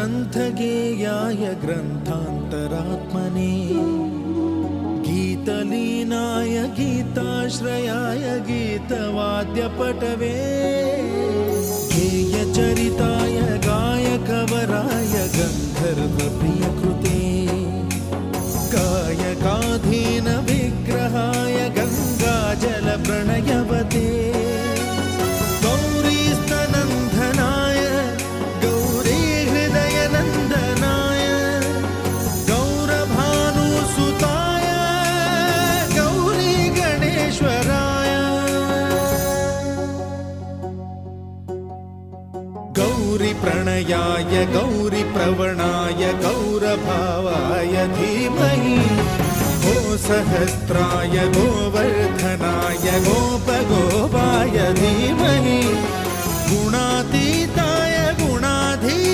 ग्रन्थगेयाय ग्रन्थान्तरात्मने गीतलीनाय गीताश्रयाय गीतवाद्यपटवे गेयचरिताय गायकवराय गन्धर्वप्रियकृते गायकाधीन विग्रहाय गङ्गाजलप्रणयवते गौरीस्तनन्दनाय गौरीहृदयनन्दनाय गौरभानुसुताय गौरीगणेश्वराय गौरीप्रणयाय गौरीप्रवणाय गौरभावाय धीमहि गोसहस्राय गोवर्धनाय गोपगोपाय धीमहि गुणातीताय गुणाधी